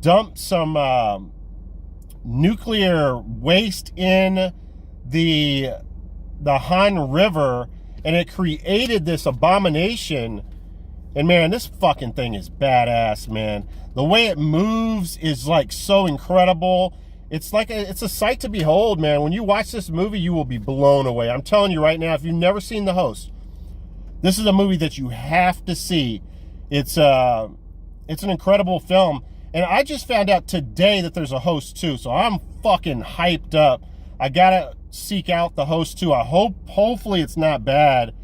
dumped some nuclear waste in the Han River, and it created this abomination. And man, this fucking thing is badass, man. The way it moves is like so incredible. It's like it's a sight to behold, man. When you watch this movie, you will be blown away. I'm telling you right now, if you've never seen The Host, this is a movie that you have to see. It's an incredible film. And I just found out today that there's a Host 2, so I'm fucking hyped up. I gotta seek out The Host 2. Hopefully it's not bad.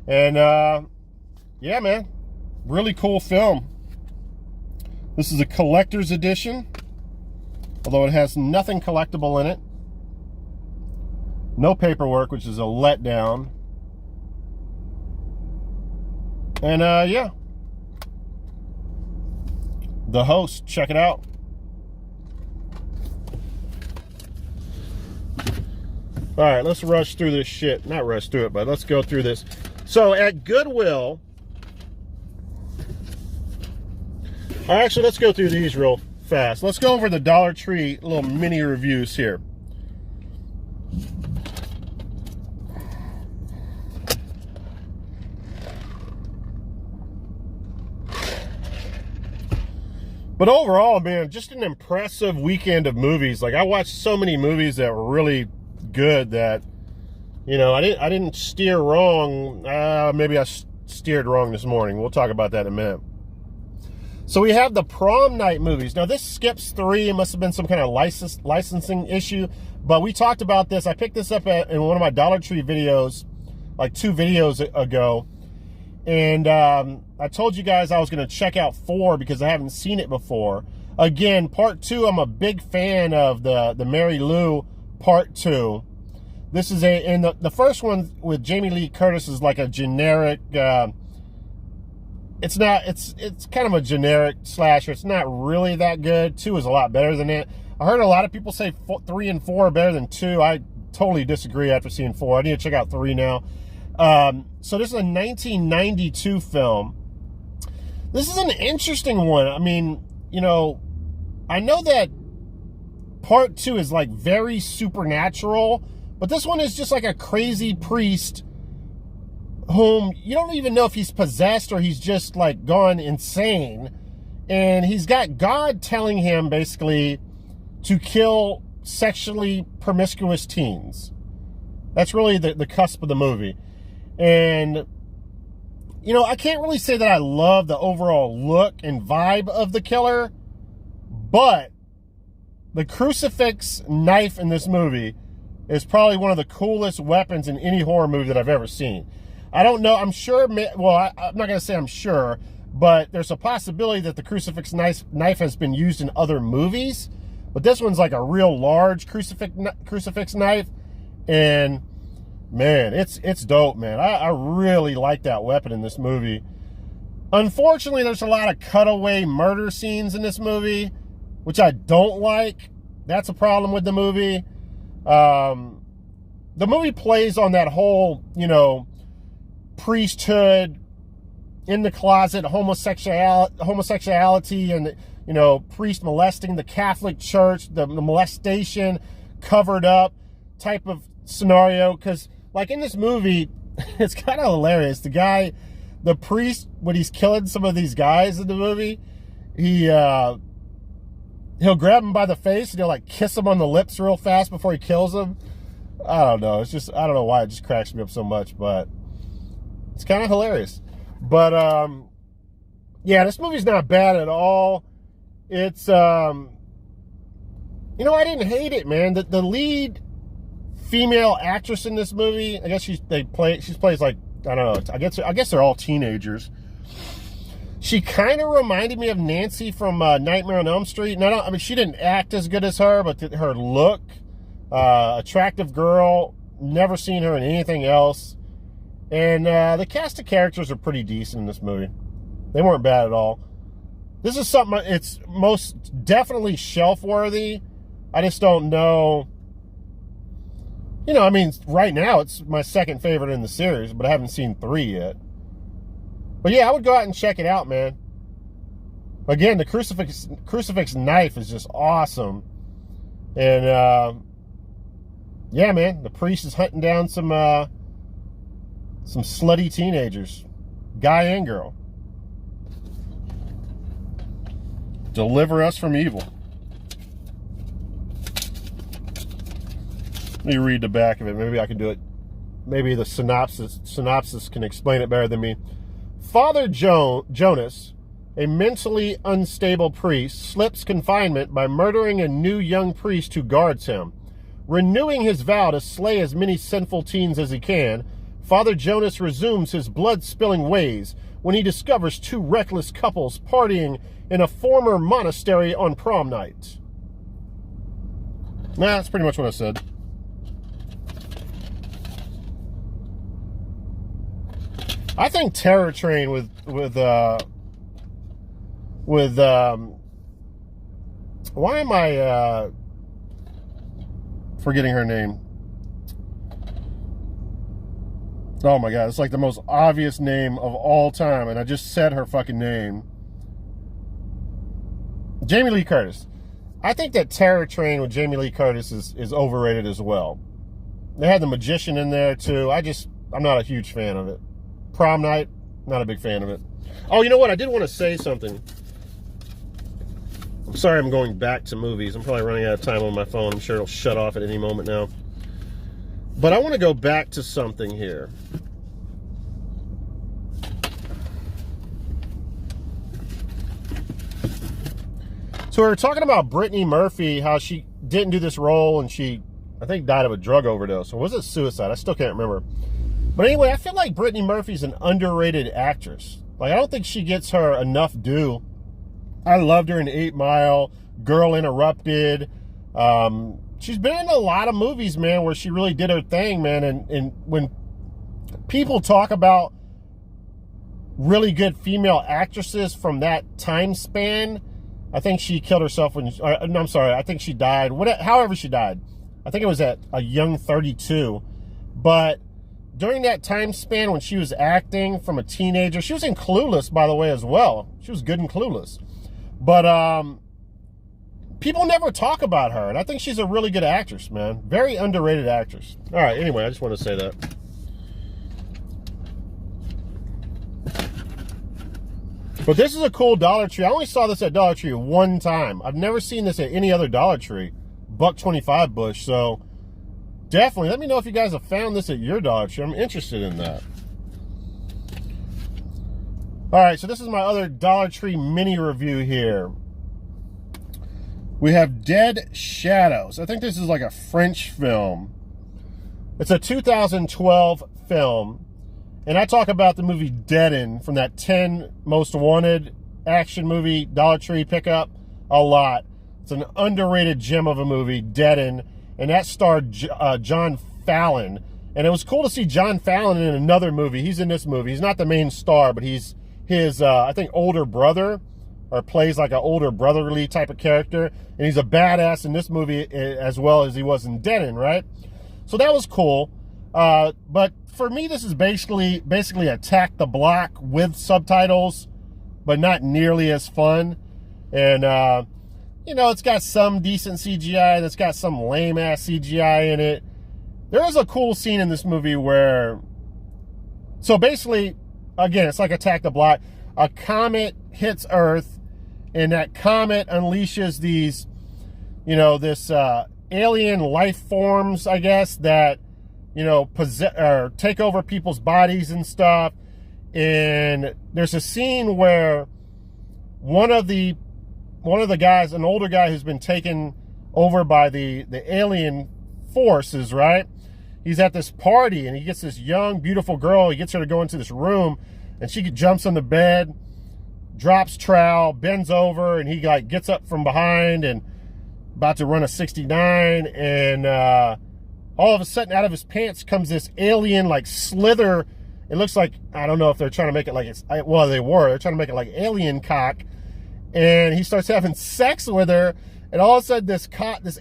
And yeah, man, really cool film. This is a collector's edition, although it has nothing collectible in it. No paperwork, which is a letdown. And yeah, The Host, check it out. All right, let's rush through this shit. Not rush through it, but let's go through this. So at Goodwill, actually, let's go through these real fast. Let's go over the Dollar Tree little mini reviews here. But overall, man, just an impressive weekend of movies. Like, I watched so many movies that were really good that, you know, I didn't steer wrong. Maybe I steered wrong this morning. We'll talk about that in a minute. So we have the prom night movies. Now, this skips 3. It must have been some kind of licensing issue. But we talked about this. I picked this up in one of my Dollar Tree videos, like 2 videos ago. And I told you guys I was going to check out 4 because I haven't seen it before. Again, part 2, I'm a big fan of the Mary Lou part 2. This is and the first one with Jamie Lee Curtis is like a generic, it's kind of a generic slasher. It's not really that good. 2 is a lot better than it. I heard a lot of people say 3 and 4 are better than 2. I totally disagree after seeing 4. I need to check out 3 now. So this is a 1992 film. This is an interesting one. I mean, you know, I know that part 2 is like very supernatural, but this one is just like a crazy priest whom you don't even know if he's possessed or he's just like gone insane. And he's got God telling him basically to kill sexually promiscuous teens. That's really the cusp of the movie. And, you know, I can't really say that I love the overall look and vibe of the killer, but the crucifix knife in this movie is probably one of the coolest weapons in any horror movie that I've ever seen. I don't know, I'm sure, well, I'm not going to say I'm sure, but there's a possibility that the crucifix knife has been used in other movies. But this one's like a real large crucifix knife, and man, it's dope, man. I really like that weapon in this movie. Unfortunately, there's a lot of cutaway murder scenes in this movie, which I don't like. That's a problem with the movie. The movie plays on that whole, you know, priesthood, in the closet, homosexuality, and, you know, priest molesting the Catholic Church, the molestation covered up type of scenario. Because, like, in this movie, it's kind of hilarious. The priest, when he's killing some of these guys in the movie, he'll grab him by the face and he'll, like, kiss him on the lips real fast before he kills him. I don't know. It's just, I don't know why it just cracks me up so much, but it's kind of hilarious. But, yeah, this movie's not bad at all. It's, you know, I didn't hate it, man. The lead female actress in this movie, I guess she plays like, I don't know, I guess they're all teenagers. She kind of reminded me of Nancy from Nightmare on Elm Street. And I mean, she didn't act as good as her, but her look, attractive girl, never seen her in anything else. And the cast of characters are pretty decent in this movie. They weren't bad at all. This is something, it's most definitely shelf-worthy. I just don't know. You know, I mean, right now it's my second favorite in the series, but I haven't seen 3 yet. But yeah, I would go out and check it out, man. Again, the crucifix knife is just awesome. And, yeah, man, the priest is hunting down some slutty teenagers, guy and girl. Deliver us from evil. Let me read the back of it. Maybe I can do it. Maybe the synopsis can explain it better than me. Father Jonas, a mentally unstable priest, slips confinement by murdering a new young priest who guards him. Renewing his vow to slay as many sinful teens as he can, Father Jonas resumes his blood-spilling ways when he discovers 2 reckless couples partying in a former monastery on prom night. Nah, that's pretty much what I said. I think Terror Train with why am I forgetting her name? Oh my god, it's like the most obvious name of all time, and I just said her fucking name. Jamie Lee Curtis. I think that Terror Train with Jamie Lee Curtis is overrated as well. They had the Magician in there too. I'm not a huge fan of it. Prom Night, not a big fan of it. Oh, you know what? I did want to say something. I'm sorry I'm going back to movies. I'm probably running out of time on my phone. I'm sure it'll shut off at any moment now. But I want to go back to something here. So we were talking about Brittany Murphy, how she didn't do this role and she, I think, died of a drug overdose. Or was it suicide? I still can't remember. But anyway, I feel like Brittany Murphy's an underrated actress. Like, I don't think she gets her enough due. I loved her in 8 Mile, Girl Interrupted. She's been in a lot of movies, man, where she really did her thing, man. And when people talk about really good female actresses from that time span, I think she killed herself when, no, I'm sorry, I think she died, however she died. I think it was at a young 32. But during that time span when she was acting from a teenager, she was in Clueless, by the way, as well. She was good in Clueless. But people never talk about her, and I think she's a really good actress, man. Very underrated actress. All right, anyway, I just want to say that. But this is a cool Dollar Tree. I only saw this at Dollar Tree one time. I've never seen this at any other Dollar Tree. $1.25 bush, so definitely let me know if you guys have found this at your Dollar Tree. I'm interested in that. All right, so this is my other Dollar Tree mini review here. We have Dead Shadows. I think this is like a French film. It's a 2012 film, And I talk about the movie Dead End from that 10 Most Wanted action movie, Dollar Tree pickup, a lot. It's an underrated gem of a movie, Dead End. And that starred John Fallon. And it was cool to see John Fallon in another movie. He's in this movie. He's not the main star, but he's his, I think, older brother, or plays like an older brotherly type of character. And he's a badass in this movie as well as he was in Dead End, right? So that was cool. But for me, this is basically Attack the Block with subtitles, but not nearly as fun. And, you know, it's got some decent CGI, and it's got some lame-ass CGI in it. There is a cool scene in this movie where, so basically, again, it's like Attack the Block. A comet hits Earth, and that comet unleashes these, you know, this alien life forms, I guess, that, you know, possess or take over people's bodies and stuff. And there's a scene where one of the guys, an older guy who's been taken over by the alien forces, right? He's at this party, and he gets this young, beautiful girl. He gets her to go into this room, and she jumps on the bed, drops trowel, bends over, and he like gets up from behind and about to run a 69, and all of a sudden, out of his pants comes this alien like slither. It looks like, I don't know if they're trying to make it like it's, well, they're trying to make it like alien cock, and he starts having sex with her. And all of a sudden, this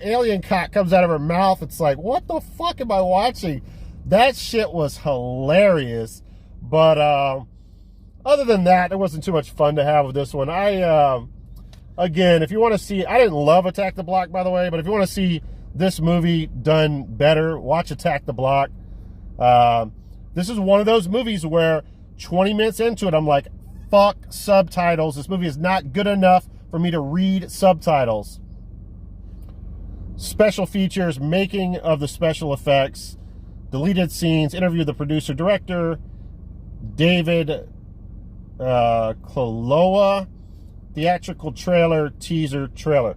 alien cock comes out of her mouth. It's like, what the fuck am I watching? That shit was hilarious. But other than that, it wasn't too much fun to have with this one. Again, if you want to see, I didn't love Attack the Block, by the way, but if you want to see this movie done better, watch Attack the Block. This is one of those movies where 20 minutes into it, I'm like, fuck subtitles. This movie is not good enough for me to read subtitles. Special features, making of the special effects, deleted scenes, interview with the producer director, David Koloa, theatrical trailer, teaser trailer.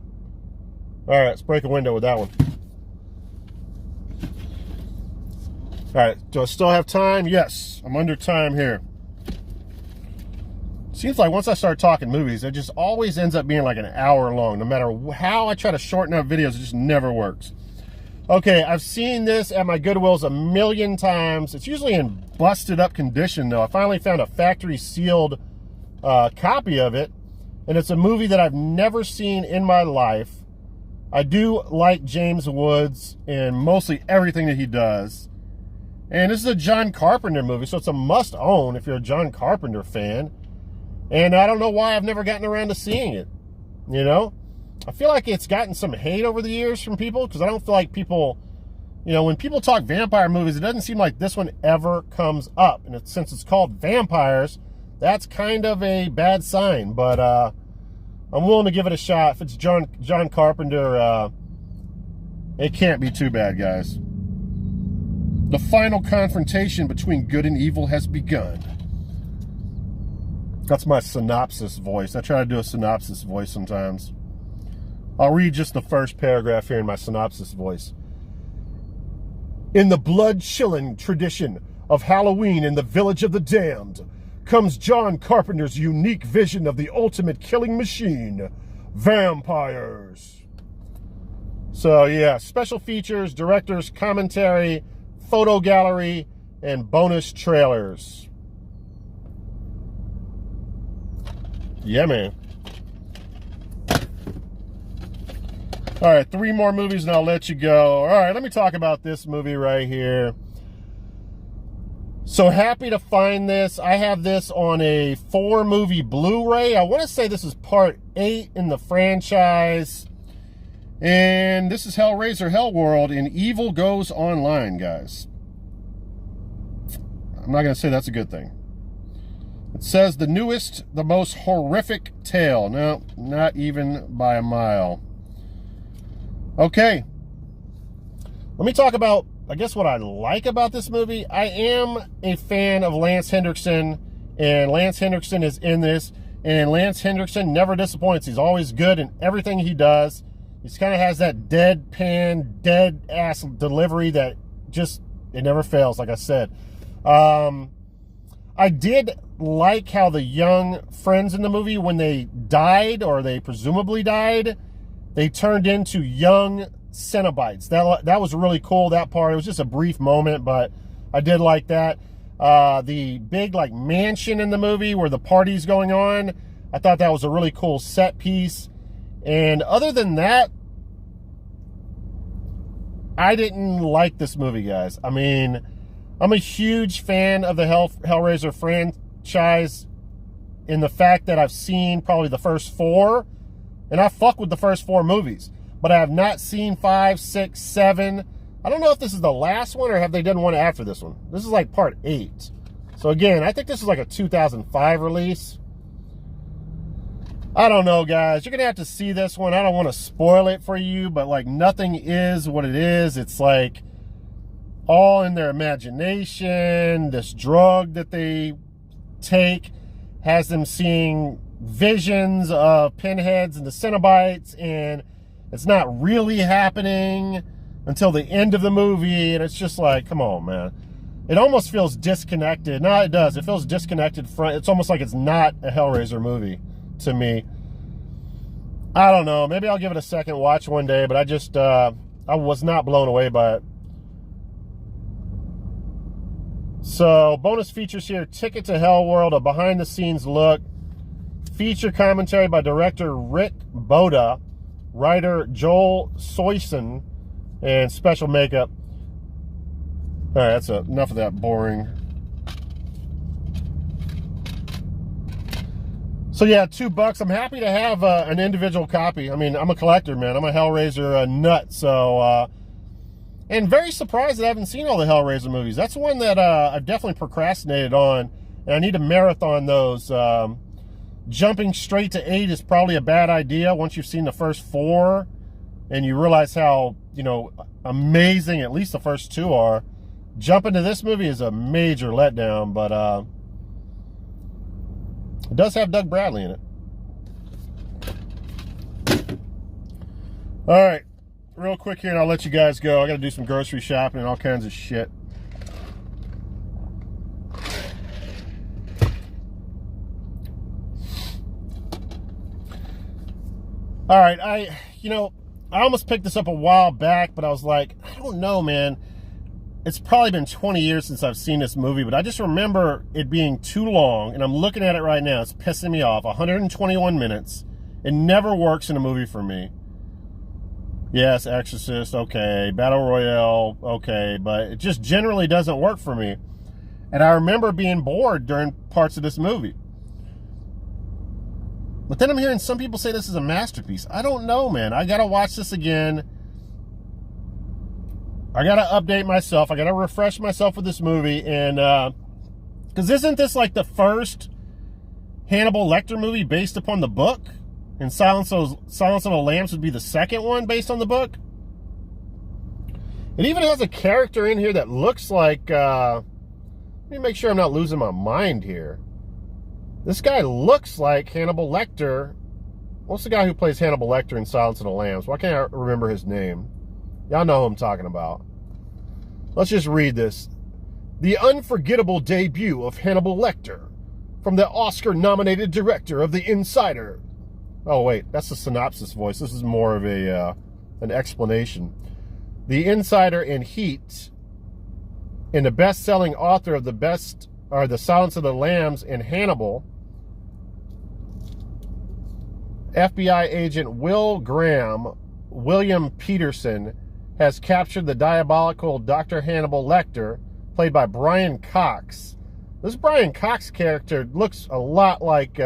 All right, let's break a window with that one. All right, do I still have time? Yes, I'm under time here. Seems like once I start talking movies, it just always ends up being like an hour long. No matter how I try to shorten up videos, it just never works. Okay, I've seen this at my Goodwills a million times. It's usually in busted up condition, though. I finally found a factory sealed copy of it, and it's a movie that I've never seen in my life. I do like James Woods and mostly everything that he does. And this is a John Carpenter movie, so it's a must own if you're a John Carpenter fan. And I don't know why I've never gotten around to seeing it, you know? I feel like it's gotten some hate over the years from people, because I don't feel like people, you know, when people talk vampire movies, it doesn't seem like this one ever comes up. And since it's called Vampires, that's kind of a bad sign. But I'm willing to give it a shot. If it's John Carpenter, it can't be too bad, guys. The final confrontation between good and evil has begun. That's my synopsis voice. I try to do a synopsis voice sometimes. I'll read just the first paragraph here in my synopsis voice. In the blood-chilling tradition of Halloween in the Village of the Damned comes John Carpenter's unique vision of the ultimate killing machine, vampires. So yeah, special features, director's commentary, photo gallery, and bonus trailers. Yeah, man. All right, 3 more movies and I'll let you go. All right, let me talk about this movie right here. So happy to find this. I have this on a 4-movie Blu-ray. I want to say this is part 8 in the franchise. And this is Hellraiser Hellworld, and Evil Goes Online, guys. I'm not going to say that's a good thing. It says the newest, the most horrific tale. No, not even by a mile. Okay. Let me talk about, I guess, what I like about this movie. I am a fan of Lance Henriksen, and Lance Henriksen is in this, and Lance Henriksen never disappoints. He's always good in everything he does. He kind of has that deadpan, dead-ass delivery that just, it never fails, like I said. I did like how the young friends in the movie, when they died, or they presumably died, they turned into young Cenobites. That was really cool, that part. It was just a brief moment, but I did like that. The big, like, mansion in the movie where the party's going on, I thought that was a really cool set piece. And other than that, I didn't like this movie, guys. I mean, I'm a huge fan of the Hellraiser franchise in the fact that I've seen probably the first 4, and I fuck with the first 4 movies, but I have not seen 5, 6, 7. I don't know if this is the last one or have they done one after this one. This is like part 8. So again, I think this is like a 2005 release. I don't know, guys. You're going to have to see this one. I don't want to spoil it for you, but like nothing is what it is. It's like all in their imagination. This drug that they take has them seeing visions of pinheads and the Cenobites, and it's not really happening until the end of the movie, and it's just like, come on, man. It almost feels disconnected. No, it does. It feels disconnected. It's almost like it's not a Hellraiser movie to me. I don't know. Maybe I'll give it a second watch one day, but I just, I was not blown away by it. So, bonus features here. Ticket to Hell World, a behind-the-scenes look. Feature commentary by director Rick Boda, writer Joel Soyson, and special makeup. All right, that's enough of that boring. So yeah, $2. I'm happy to have an individual copy. I mean, I'm a collector, man. I'm a Hellraiser nut. So, and very surprised that I haven't seen all the Hellraiser movies. That's one that I've definitely procrastinated on, and I need to marathon those. Jumping straight to 8 is probably a bad idea once you've seen the first 4, and you realize how, you know, amazing at least the first 2 are. Jumping to this movie is a major letdown, but it does have Doug Bradley in it. All right, real quick here, and I'll let you guys go. I got to do some grocery shopping and all kinds of shit. All right, I almost picked this up a while back, but I was like, I don't know, man. It's probably been 20 years since I've seen this movie, but I just remember it being too long, and I'm looking at it right now. It's pissing me off. 121 minutes. It never works in a movie for me. Yes, Exorcist, okay. Battle Royale, okay. But it just generally doesn't work for me. And I remember being bored during parts of this movie. But then I'm hearing some people say this is a masterpiece. I don't know, man. I got to watch this again. I got to update myself. I got to refresh myself with this movie. And, because isn't this like the first Hannibal Lecter movie based upon the book? And Silence of the Lambs would be the second one based on the book? It even has a character in here that looks like, let me make sure I'm not losing my mind here. This guy looks like Hannibal Lecter. What's the guy who plays Hannibal Lecter in Silence of the Lambs? Why can't I remember his name? Y'all know who I'm talking about. Let's just read this. The unforgettable debut of Hannibal Lecter from the Oscar-nominated director of The Insider. Oh, wait, that's the synopsis voice. This is more of an explanation. The Insider in Heat, and the best-selling author of The Silence of the Lambs and Hannibal, FBI agent Will Graham, William Peterson, has captured the diabolical Dr. Hannibal Lecter, played by Brian Cox. This Brian Cox character looks a lot like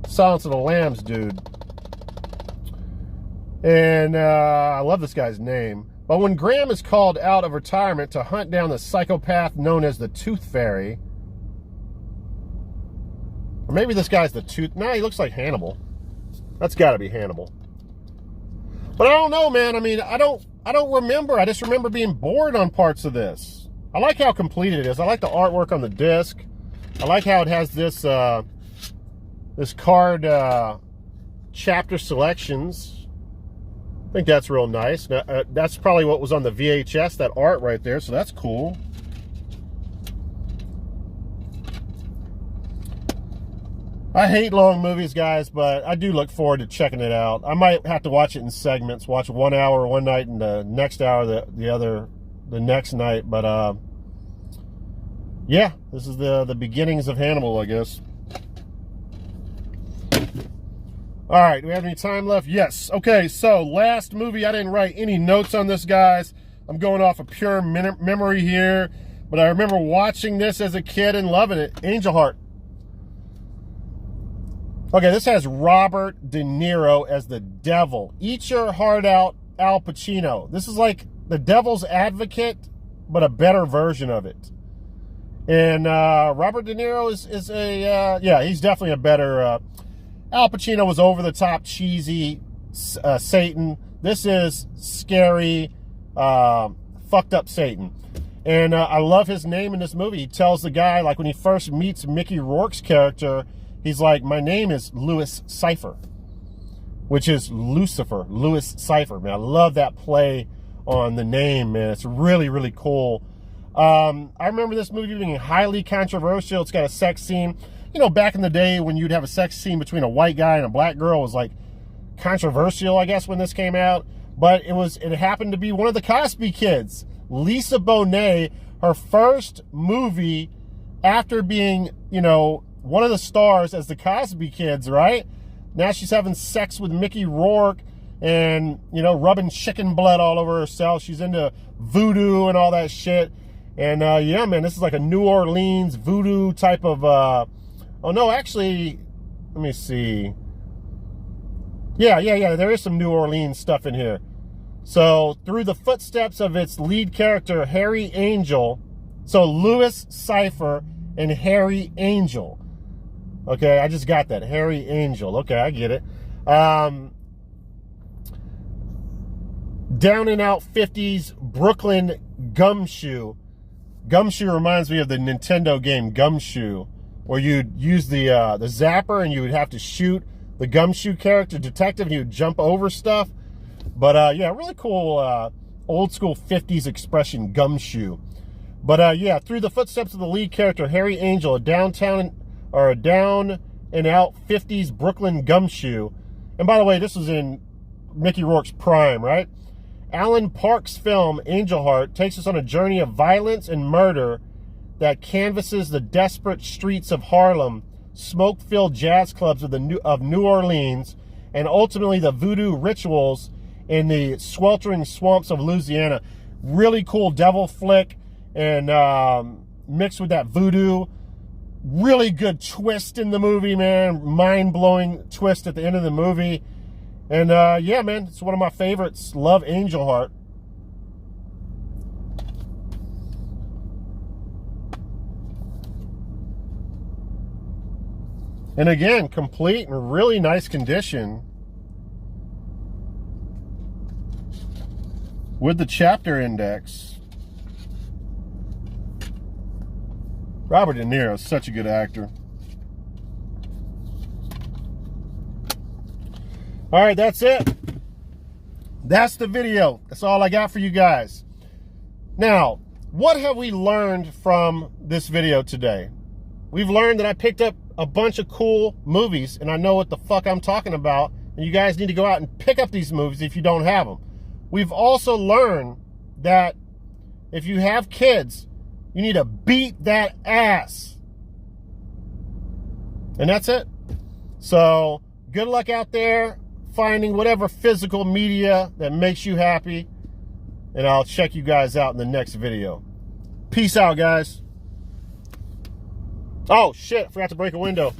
Silence of the Lambs dude. And I love this guy's name. But when Graham is called out of retirement to hunt down the psychopath known as the Tooth Fairy, or maybe this guy's the Tooth... No, he looks like Hannibal. That's got to be Hannibal. But I don't know, man. I mean, I don't remember. I just remember being bored on parts of this. I like how complete it is. I like the artwork on the disc. I like how it has this this card chapter selections. I think that's real nice. That's probably what was on the VHS, that art right there, so that's cool. I hate long movies, guys, but I do look forward to checking it out. I might have to watch it in segments. Watch 1 hour one night and the next hour the next night. But yeah, this is the beginnings of Hannibal, I guess. All right, do we have any time left? Yes. Okay, so last movie, I didn't write any notes on this, guys. I'm going off of pure memory here, but I remember watching this as a kid and loving it. Angel Heart. Okay, this has Robert De Niro as the devil. Eat your heart out, Al Pacino. This is like the Devil's Advocate, but a better version of it. And Robert De Niro is a, yeah, he's definitely a better, Al Pacino was over-the-top, cheesy Satan. This is scary, fucked up Satan. And I love his name in this movie. He tells the guy, like when he first meets Mickey Rourke's character, he's like, my name is Louis Cypher, which is Lucifer, Louis Cypher. Man, I love that play on the name, man. It's really, really cool. I remember this movie being highly controversial. It's got a sex scene. You know, back in the day when you'd have a sex scene between a white guy and a black girl, it was like controversial, I guess, when this came out. But it happened to be one of the Cosby kids, Lisa Bonet, her first movie after being, you know, one of the stars as the Cosby Kids, right? Now she's having sex with Mickey Rourke and, you know, rubbing chicken blood all over herself. She's into voodoo and all that shit. And, yeah, man, this is like a New Orleans voodoo type of, oh, no, actually, let me see. Yeah, there is some New Orleans stuff in here. So, through the footsteps of its lead character, Harry Angel, so Louis Cypher and Harry Angel. Okay, I just got that. Harry Angel. Okay, I get it. Down and out 50s Brooklyn Gumshoe. Gumshoe reminds me of the Nintendo game Gumshoe, where you'd use the zapper and you would have to shoot the Gumshoe character detective and he would jump over stuff. But yeah, really cool old school 50s expression, Gumshoe. But yeah, through the footsteps of the lead character, Harry Angel, a down and out 50s Brooklyn Gumshoe. And by the way, this was in Mickey Rourke's prime, right? Alan Park's film, Angel Heart, takes us on a journey of violence and murder that canvases the desperate streets of Harlem, smoke-filled jazz clubs of New Orleans, and ultimately the voodoo rituals in the sweltering swamps of Louisiana. Really cool devil flick, and mixed with that voodoo. Really good twist in the movie, man. Mind-blowing twist at the end of the movie. And yeah, man, it's one of my favorites. Love Angel Heart. And again, complete and really nice condition with the chapter index. Robert De Niro is such a good actor. All right, that's it. That's the video. That's all I got for you guys. Now, what have we learned from this video today? We've learned that I picked up a bunch of cool movies, and I know what the fuck I'm talking about, and you guys need to go out and pick up these movies if you don't have them. We've also learned that if you have kids, you need to beat that ass. And that's it. So, good luck out there finding whatever physical media that makes you happy. And I'll check you guys out in the next video. Peace out, guys. Oh, shit. Forgot to break a window.